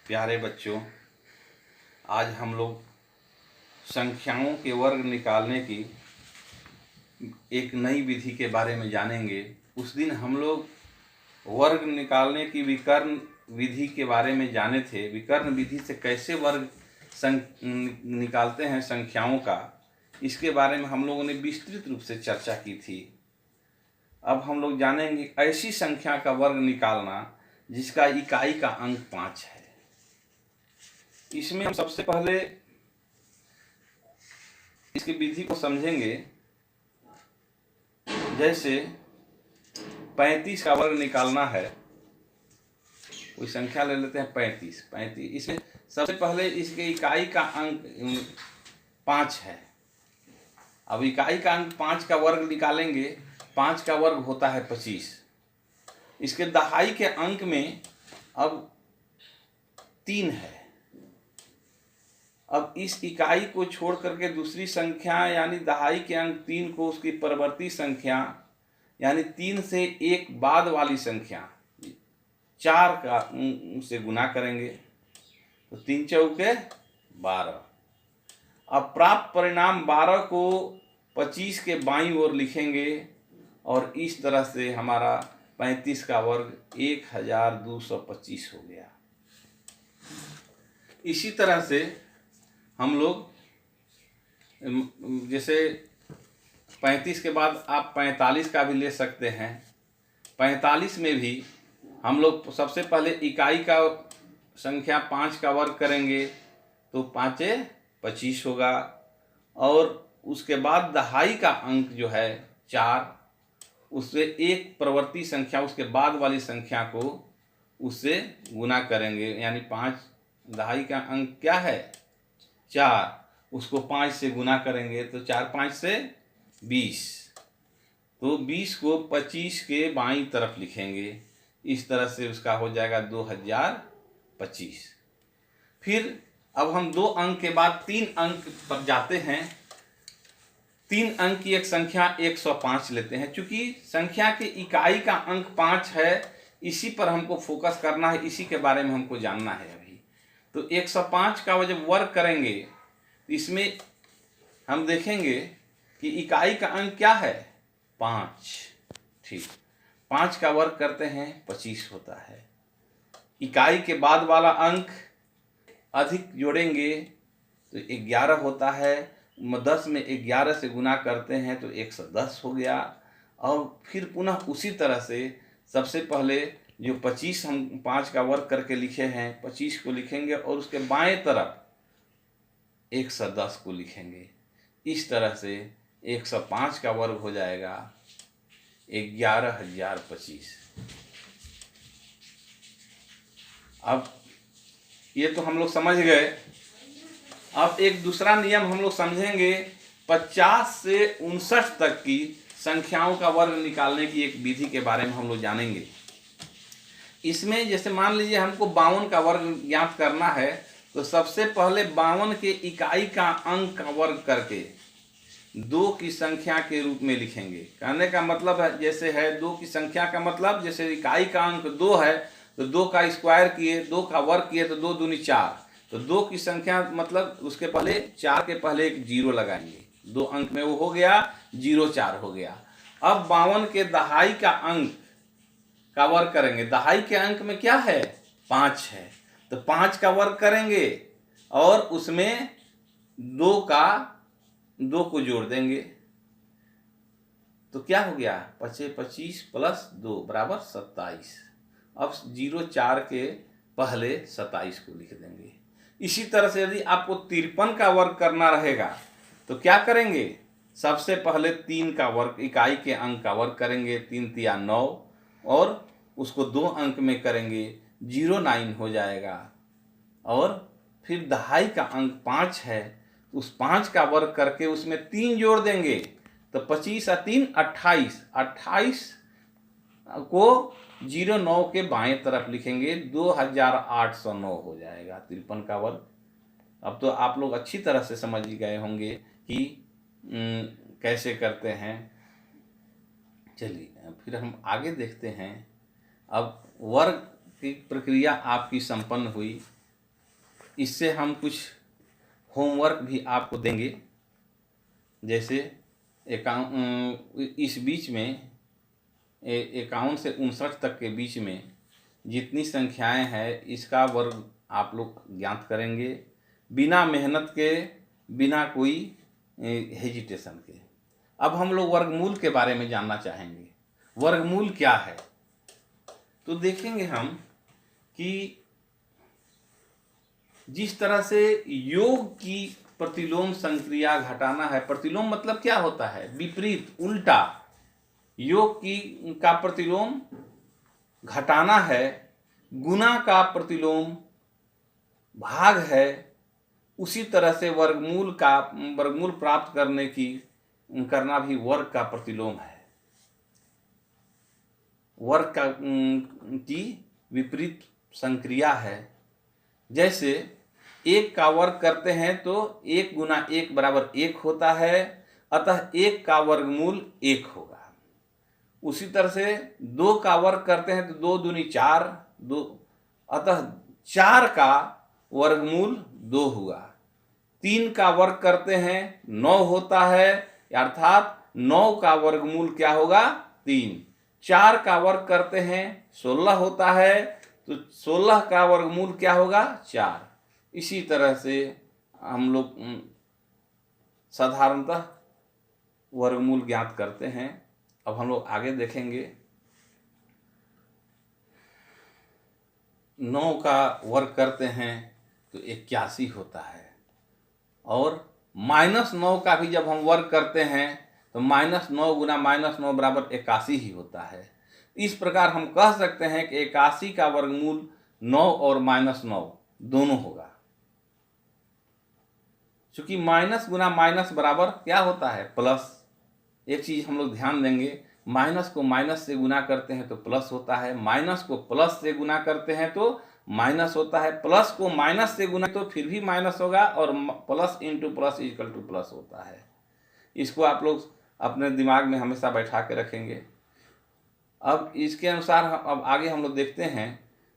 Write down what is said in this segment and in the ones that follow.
प्यारे बच्चों, आज हम लोग संख्याओं के वर्ग निकालने की एक नई विधि के बारे में जानेंगे। उस दिन हम लोग वर्ग निकालने की विकर्ण विधि के बारे में जाने थे। विकर्ण विधि से कैसे वर्ग निकालते हैं संख्याओं का, इसके बारे में हम लोगों ने विस्तृत रूप से चर्चा की थी। अब हम लोग जानेंगे ऐसी संख्या का वर्ग निकालना जिसका इकाई का अंक 5 है। इसमें हम सबसे पहले इसकी विधि को समझेंगे। जैसे 35 का वर्ग निकालना है, कोई संख्या ले लेते हैं 35। इसमें सबसे पहले इसके इकाई का अंक 5 है। अब इकाई का अंक 5 का वर्ग निकालेंगे। 5 का वर्ग होता है 25। इसके दहाई के अंक में अब 3 है। अब इस इकाई को छोड़ करके दूसरी संख्या यानी दहाई के अंक 3 को उसकी परवर्ती संख्या यानी 3 से एक बाद वाली संख्या 4 का से गुना करेंगे तो 3 चौके 12। अब प्राप्त परिणाम 12 को 25 के बाईं ओर लिखेंगे और इस तरह से हमारा 35 का वर्ग 1225 हो गया। इसी तरह से हम लोग जैसे 35 के बाद आप 45 का भी ले सकते हैं। 45 में भी हम लोग सबसे पहले इकाई का संख्या 5 का वर्ग करेंगे तो 5 25 होगा और उसके बाद दहाई का अंक जो है 4, उससे एक प्रवर्ती संख्या उसके बाद वाली संख्या को उससे गुना करेंगे यानी 5। दहाई का अंक क्या है 4, उसको 5 से गुना करेंगे तो 4 5 से 20। तो 20 को 25 के बाईं तरफ लिखेंगे। इस तरह से उसका हो जाएगा 2025। फिर अब हम 2 अंक के बाद 3 अंक पर जाते हैं। 3 अंक की एक संख्या 105 लेते हैं। चूंकि संख्या के इकाई का अंक 5 है, इसी पर हमको फोकस करना है, इसी के बारे में हमको जानना है अभी। तो 105 का जब वर्ग करेंगे तो इसमें हम देखेंगे कि इकाई का अंक क्या है 5। ठीक, 5 का वर्ग करते हैं 25 होता है। इकाई के बाद वाला अंक अधिक जोड़ेंगे तो 11 होता है। 10 में 11 से गुना करते हैं तो 110 हो गया। और फिर पुनः उसी तरह से सबसे पहले जो 25 हम 5 का वर्ग करके लिखे हैं 25 को लिखेंगे और उसके बाएं तरफ 110 को लिखेंगे। इस तरह से 105 का वर्ग हो जाएगा 11025। अब ये तो हम लोग समझ गए। अब एक दूसरा नियम हम लोग समझेंगे। 50 से 59 तक की संख्याओं का वर्ग निकालने की एक विधि के बारे में हम लोग जानेंगे। इसमें जैसे मान लीजिए हमको 52 का वर्ग ज्ञात करना है तो सबसे पहले 52 के इकाई का अंक का वर्ग करके 2 की संख्या के रूप में लिखेंगे। कहने का मतलब है जैसे है 2 की संख्या का मतलब जैसे इकाई का अंक 2 है तो 2 का स्क्वायर किए, 2 का वर्ग किए तो 2 दूनी 4। तो 2 की संख्या मतलब उसके पहले 4 के पहले एक 0 लगाएंगे। 2 अंक में वो हो गया 04 हो गया। अब 52 के दहाई का अंक का वर्ग करेंगे। दहाई के अंक में क्या है 5 है तो 5 का वर्ग करेंगे और उसमें 2 को जोड़ देंगे तो क्या हो गया 25 प्लस 2 बराबर 27। अब 04 के पहले 27 को लिख देंगे। इसी तरह से यदि आपको 53 का वर्ग करना रहेगा तो क्या करेंगे, सबसे पहले 3 का वर्ग इकाई के अंक का वर्ग करेंगे। 3 तिया 9 और उसको 2 अंक में करेंगे 09 हो जाएगा। और फिर दहाई का अंक 5 है, उस 5 का वर्ग करके उसमें 3 जोड़ देंगे तो 25 और 3 28। 28 को 09 के बाएं तरफ लिखेंगे 2809 हो जाएगा 53 का वर्ग। अब तो आप लोग अच्छी तरह से समझ गए होंगे कि कैसे करते हैं। चलिए फिर हम आगे देखते हैं। अब वर्ग की प्रक्रिया आपकी संपन्न हुई। इससे हम कुछ होमवर्क भी आपको देंगे। जैसे इस बीच में 51 से 59 तक के बीच में जितनी संख्याएं हैं इसका वर्ग आप लोग ज्ञात करेंगे, बिना मेहनत के, बिना कोई हेजिटेशन के। अब हम लोग वर्गमूल के बारे में जानना चाहेंगे। वर्गमूल क्या है? तो देखेंगे हम कि जिस तरह से योग की प्रतिलोम संक्रिया घटाना है, प्रतिलोम मतलब क्या होता है? विपरीत, उल्टा। योग की का प्रतिलोम घटाना है, गुना का प्रतिलोम भाग है। उसी तरह से वर्गमूल प्राप्त करना भी वर्ग का प्रतिलोम है। वर्ग की विपरीत संक्रिया है। जैसे 1 का वर्ग करते हैं तो 1 गुना 1 बराबर 1 होता है, अतः 1 का वर्गमूल 1 होगा। उसी तरह से 2 का वर्ग करते हैं तो 2 दूनी 4, अतः 4 का वर्गमूल 2 हुआ। 3 का वर्ग करते हैं 9 होता है, अर्थात 9 का वर्गमूल क्या होगा? 3। 4 का वर्ग करते हैं 16 होता है, तो 16 का वर्गमूल क्या होगा? 4। इसी तरह से हम लोग साधारणतः वर्गमूल ज्ञात करते हैं। अब हम लोग आगे देखेंगे। 9 का वर्ग करते हैं तो 81 होता है, और -9 का भी जब हम वर्ग करते हैं तो -9 गुना -9 बराबर 81 ही होता है। इस प्रकार हम कह सकते हैं कि 81 का वर्गमूल 9 और -9 दोनों होगा। चूंकि माइनस गुना माइनस बराबर क्या होता है? प्लस। एक चीज हम लोग ध्यान देंगे, माइनस को माइनस से गुना करते हैं तो प्लस होता है, माइनस को प्लस से गुना करते हैं तो माइनस होता है, प्लस को माइनस से गुना तो फिर भी माइनस होगा, और plus into plus equal two plus होता है। इसको आप लोग अपने दिमाग में हमेशा बैठा के रखेंगे। अब इसके अनुसार अब आगे हम लोग देखते हैं।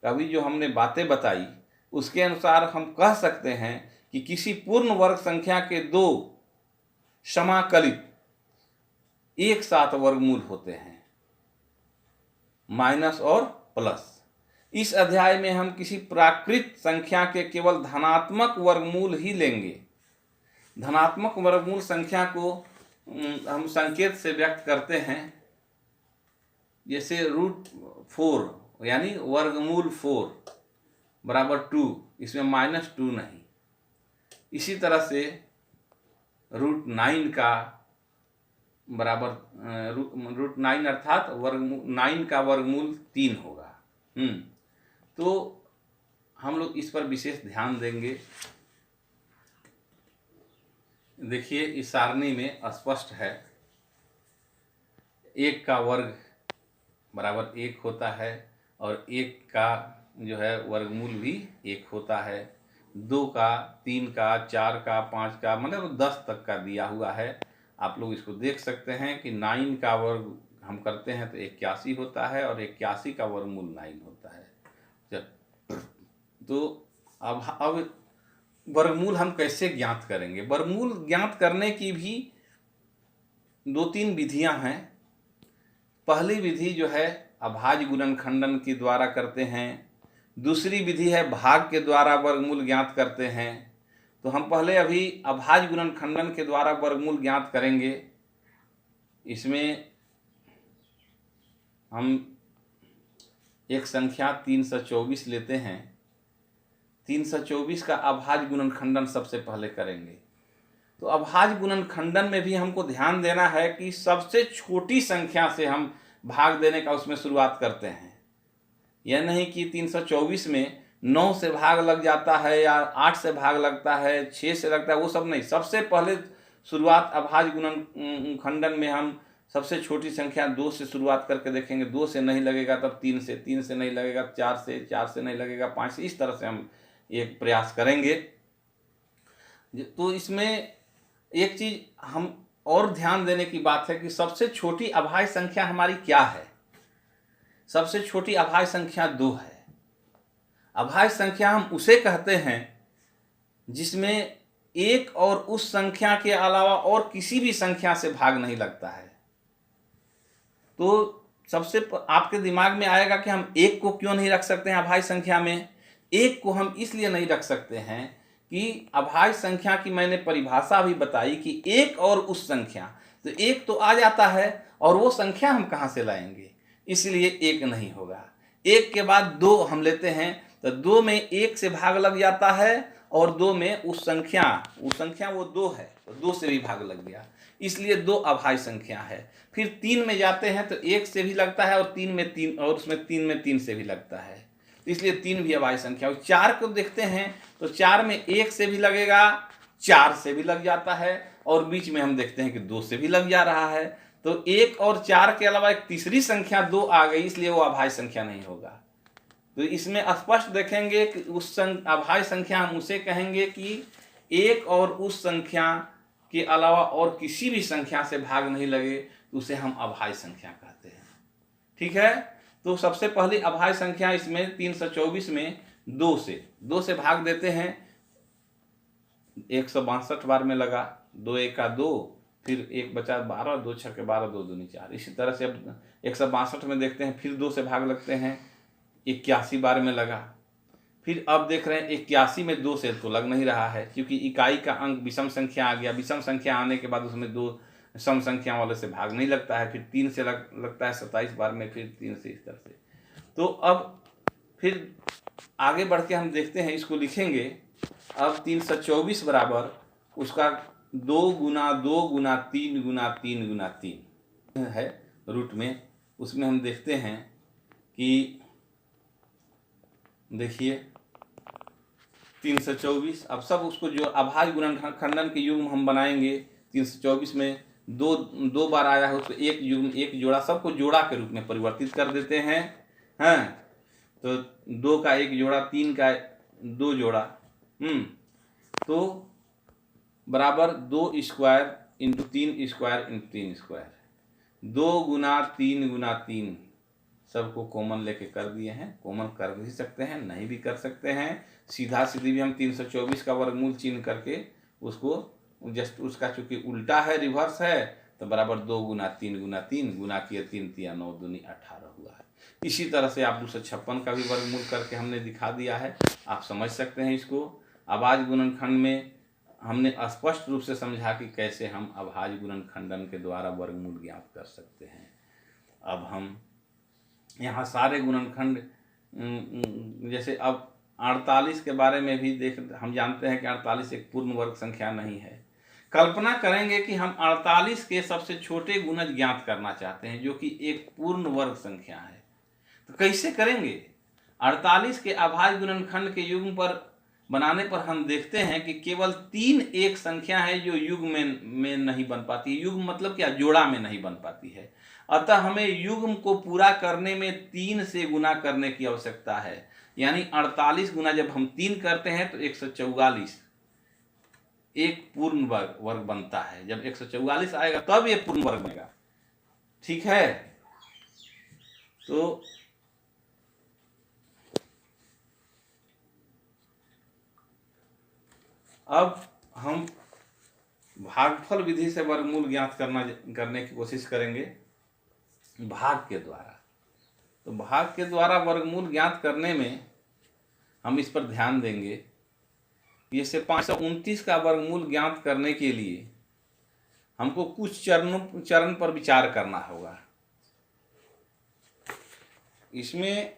अभी जो हमने बातें बताई उसके अनुसार हम कह सकते हैं कि किसी पूर्ण वर्ग संख्या के 2 समाकलित एक साथ वर्गमूल होते हैं, माइनस और प्लस। इस अध्याय में हम किसी प्राकृत संख्या के केवल धनात्मक वर्गमूल ही लेंगे। धनात्मक वर्गमूल संख्या को हम संकेत से व्यक्त करते हैं, जैसे √4 यानी वर्गमूल 4 बराबर 2, इसमें -2 नहीं। इसी तरह से √9 का बराबर √9 अर्थात 9 का वर्गमूल 3 होगा। तो हम लोग इस पर विशेष ध्यान देंगे। देखिए इस सारणी में स्पष्ट है, 1 का वर्ग बराबर 1 होता है, और 1 का जो है वर्गमूल भी 1 होता है। 2 का, 3 का, 4 का, 5 का, मतलब 10 तक का दिया हुआ है। आप लोग इसको देख सकते हैं कि 9 का वर्ग हम करते हैं तो 81 होता है, और 81 का वर्गमूल 9 होता है। तो अब वर्गमूल हम कैसे ज्ञात करेंगे? वर्गमूल ज्ञात करने की भी 2-3 विधियां हैं। पहली विधि जो है अभाज्य गुणनखंडन के द्वारा करते हैं। दूसरी विधि है भाग के द्वारा वर्गमूल ज्ञात करते हैं। तो हम पहले अभी अभाज्य गुणनखंडन के द्वारा वर्गमूल ज्ञात करेंगे। इसमें हम एक संख्या 324 लेते हैं। 324 का अभाज्य गुणनखंडन सबसे पहले करेंगे। तो अभाज्य गुणनखंडन में भी हमको ध्यान देना है कि सबसे छोटी संख्या से हम भाग देने का उसमें शुरुआत करते हैं। यह नहीं कि 324 में 9 से भाग लग जाता है या 8 से भाग लगता है, 6 से लगता है, वो सब नहीं। सबसे पहले शुरुआत अभाज्य गुणनखंडन में हम सबसे छोटी संख्या 2 से शुरुआत करके देखेंगे। 2 से नहीं लगेगा तब 3 से, 3 से नहीं लगेगा 4 से, 4 से नहीं लगेगा 5 से। इस तरह से हम एक प्रयास करेंगे। तो इसमें एक चीज हम और ध्यान देने की बात है कि सबसे छोटी अभाज्य संख्या हमारी क्या है? सबसे छोटी अभाज्य संख्या 2 है। अभाज्य संख्या हम उसे कहते हैं जिसमें एक और उस संख्या के अलावा और किसी भी संख्या से भाग नहीं लगता है। तो आपके दिमाग में आएगा कि हम एक को क्यों नहीं रख सकते हैं अभाज्य संख्या में। एक को हम इसलिए नहीं रख सकते हैं कि अभाज्य संख्या की मैंने परिभाषा भी बताई कि एक और उस संख्या, तो एक तो आ जाता है और वो संख्या हम कहाँ से लाएंगे, इसलिए एक नहीं होगा। एक के बाद दो हम लेते हैं तो दो में एक से भाग लग जाता है और दो में उस संख्या वो दो है तो दो से भी भाग लग गया, इसलिए दो अभाज्य संख्या है। फिर तीन में जाते हैं तो एक से भी लगता है और उसमें तीन में तीन से भी लगता है, इसलिए तीन भी अभाज्य संख्या। और चार को देखते हैं तो चार में एक से भी लगेगा, चार से भी लग जाता है और बीच में हम देखते हैं कि दो से भी लग जा रहा है। तो एक और चार के अलावा एक तीसरी संख्या दो आ गई, इसलिए वो अभाज्य संख्या नहीं होगा। तो इसमें स्पष्ट देखेंगे कि अभाज्य संख्या हम उसे कहेंगे कि एक और उस संख्या के अलावा और किसी भी संख्या से भाग नहीं लगे, तो उसे हम अभाज्य संख्या कहते हैं। ठीक है, तो सबसे पहली अभाज्य संख्या इसमें 324 में दो से भाग देते हैं। 162 बार में लगा, दो एक का दो, फिर एक बचा 12, दो छक्के 12, दो दूनी 4। इसी तरह से अब 162 में देखते हैं, फिर दो से भाग लगते हैं, 81 बार में लगा। फिर अब देख रहे हैं 81 में दो से तो लग नहीं रहा है, क्योंकि इकाई का अंक विषम संख्या आ गया। विषम संख्या आने के बाद उसमें दो सम संख्या वाले से भाग नहीं लगता है। फिर तीन से लगता है 27 बार में, फिर तीन से, इस तरह से। तो अब फिर आगे बढ़ के हम देखते हैं, इसको लिखेंगे। अब 324 बराबर उसका 2 गुना 2 गुना 3 गुना 3 गुना 3 है रूट में। उसमें हम देखते हैं कि देखिए 324, अब सब उसको जो अभाज्य गुणनखंडन के युग्म हम बनाएंगे। 324 में दो बार आया है, उसको एक युग्म एक जोड़ा, सबको जोड़ा के रूप में परिवर्तित कर देते हैं। हैं तो दो का एक जोड़ा, तीन का दो जोड़ा, तो बराबर 2 square into 3 square into 3 square. 2 गुना 3 गुना 3 सबको कॉमन लेके कर दिए हैं। कॉमन कर भी सकते हैं, नहीं भी कर सकते हैं। सीधा सीधी भी हम 324 का वर्गमूल चिन्ह करके उसको जस्ट उसका चूंकि उल्टा है, रिवर्स है, तो बराबर 2 गुना 3 गुना 3 गुना किया 3 तिया 9 दूनी 18 हुआ है। इसी तरह से आप 256 का भी वर्गमूल करके हमने दिखा दिया है, आप समझ सकते हैं इसको। अभाज्य गुणनखंड में हमने स्पष्ट रूप से समझा कि कैसे हम अभाज्य गुणनखंडन के द्वारा वर्गमूल ज्ञात कर सकते हैं। अब हम यहाँ सारे गुणनखंड, जैसे अब 48 के बारे में भी हम जानते हैं कि 48 एक पूर्ण वर्ग संख्या नहीं है। कल्पना करेंगे कि हम 48 के सबसे छोटे गुणज ज्ञात करना चाहते हैं, जो कि एक पूर्ण वर्ग संख्या है। तो कैसे करेंगे? 48 के अभाज्य गुणनखंड के युग्म पर बनाने पर हम देखते हैं कि केवल 3 एक संख्या है जो युग्म में नहीं बन पाती। युग्म मतलब क्या? जोड़ा में नहीं बन पाती है। अतः हमें युग्म को पूरा करने में 3 से गुना करने की आवश्यकता है। यानी 48 गुना जब हम 3 करते हैं तो 144 एक पूर्ण वर्ग बनता है। जब 144 आएगा तब ये पूर्ण वर्ग बनेगा। ठीक है, तो अब हम भागफल विधि से वर्गमूल ज्ञात करने की कोशिश करेंगे भाग के द्वारा। तो भाग के द्वारा वर्गमूल ज्ञात करने में हम इस पर ध्यान देंगे। जैसे 529 का वर्गमूल ज्ञात करने के लिए हमको कुछ चरण पर विचार करना होगा। इसमें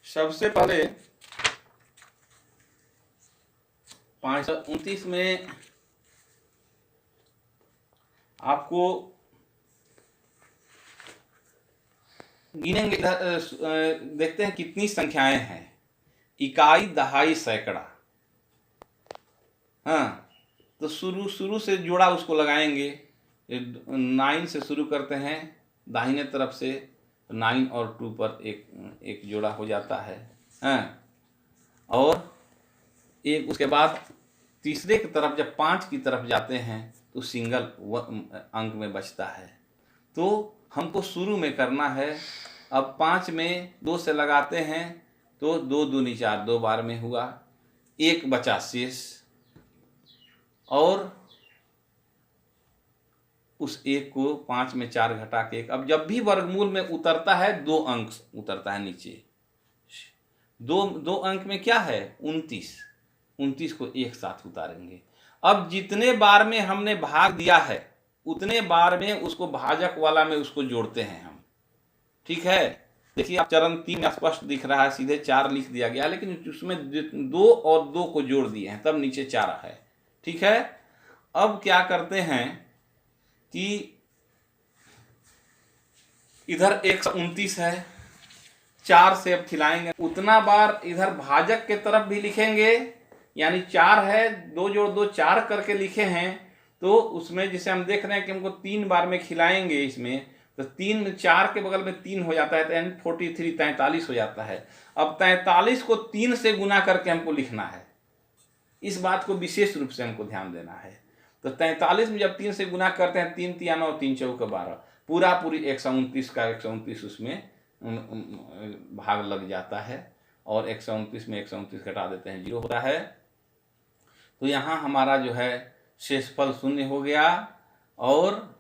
सबसे पहले 529 में आपको गिनेंगे, देखते हैं कितनी संख्याएं हैं। इकाई, दहाई, सैकड़ा। हाँ, तो शुरू से जोड़ा उसको लगाएंगे। 9 से शुरू करते हैं दाहिने तरफ से, 9 और 2 पर एक जोड़ा हो जाता है। हाँ, और एक उसके बाद तीसरे की तरफ जब 5 की तरफ जाते हैं तो सिंगल अंक में बचता है। तो हमको शुरू में करना है। अब 5 में 2 से लगाते हैं तो 2 दूनी 4, 2 बार में हुआ। 1 बचा शेष, और उस 1 को 5 में 4 घटा के 1। अब जब भी वर्गमूल में उतरता है 2 अंक उतरता है नीचे, दो अंक में क्या है 29 को एक साथ उतारेंगे। अब जितने बार में हमने भाग दिया है उतने बार में उसको भाजक वाला में उसको जोड़ते हैं हम, ठीक है। देखिए आप चरण 3 में स्पष्ट दिख रहा है, सीधे 4 लिख दिया गया, लेकिन उसमें 2 और 2 को जोड़ दिए हैं तब नीचे 4 है, ठीक है। अब क्या करते हैं कि इधर 129 है, 4 से अब खिलाएंगे, उतना बार इधर भाजक के तरफ भी लिखेंगे, यानी 4 है, 2 जोड़ 2 4 करके लिखे हैं, तो उसमें जिसे हम देख रहे हैं कि हमको 3 बार में खिलाएंगे इसमें, तो 3 में 4 के बगल में 3 हो जाता है, तो यानी 43 43 हो जाता है। अब 43 को 3 से गुना करके हमको लिखना है, इस बात को विशेष रूप से हमको ध्यान देना है। तो 43 में जब 3 से गुना करते हैं, 3 तिया 9 3 चौके 12, पूरी 129 का 129 उसमें भाग लग जाता है, और 129 में 129 घटा देते हैं 0 होता है। तो यहाँ हमारा जो है शेषफल 0 हो गया, और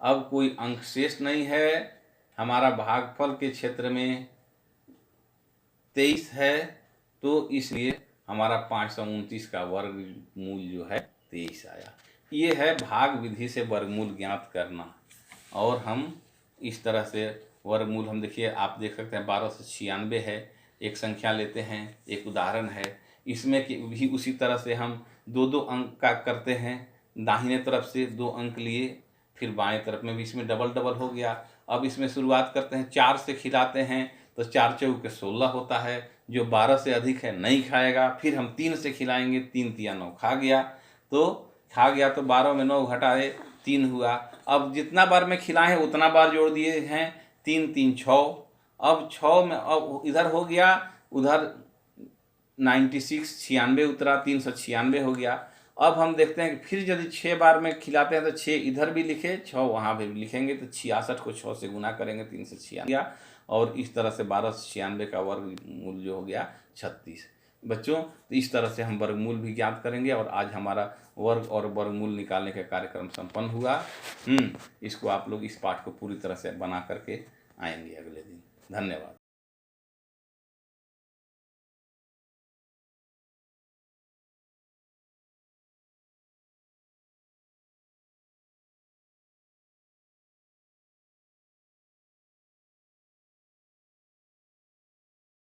अब कोई अंक शेष नहीं है। हमारा भागफल के क्षेत्र में 23 है, तो इसलिए हमारा 529 का वर्गमूल जो है 23 आया। ये है भाग विधि से वर्गमूल ज्ञात करना। और हम इस तरह से वर्गमूल, हम देखिए आप देख सकते हैं 12 से 96 है। एक संख्या लेते हैं, एक उदाहरण है, इसमें कि भी उसी तरह से हम 2-2 अंक का करते हैं। दाहिने तरफ से 2 अंक लिए, फिर बाएं तरफ में भी इसमें डबल हो गया। अब इसमें शुरुआत करते हैं, 4 से खिलाते हैं, तो 4 चौके 16 होता है, जो 12 से अधिक है नहीं खाएगा। फिर हम 3 से खिलाएंगे, 3 तिया 9 खा गया, तो 12 में 9 घटाए 3 हुआ। अब जितना बार में खिलाए हैं उतना बार जोड़ दिए हैं, 3 3 6। अब 6 में अब इधर हो गया, उधर 96 उतरा, 396 हो गया। अब हम देखते हैं कि फिर यदि 6 बार में खिलाते हैं तो 6 इधर भी लिखे, 6 वहाँ भी लिखेंगे, तो 66 को 6 से गुना करेंगे, 3 से 96, और इस तरह से 12 से 96 का वर्गमूल जो हो गया 36। बच्चों, तो इस तरह से हम वर्गमूल भी ज्ञात करेंगे, और आज हमारा वर्ग और वर्गमूल निकालने का कार्यक्रम संपन्न हुआ। इसको आप लोग इस पाठ को पूरी तरह से बना करके आएंगे अगले दिन। धन्यवाद।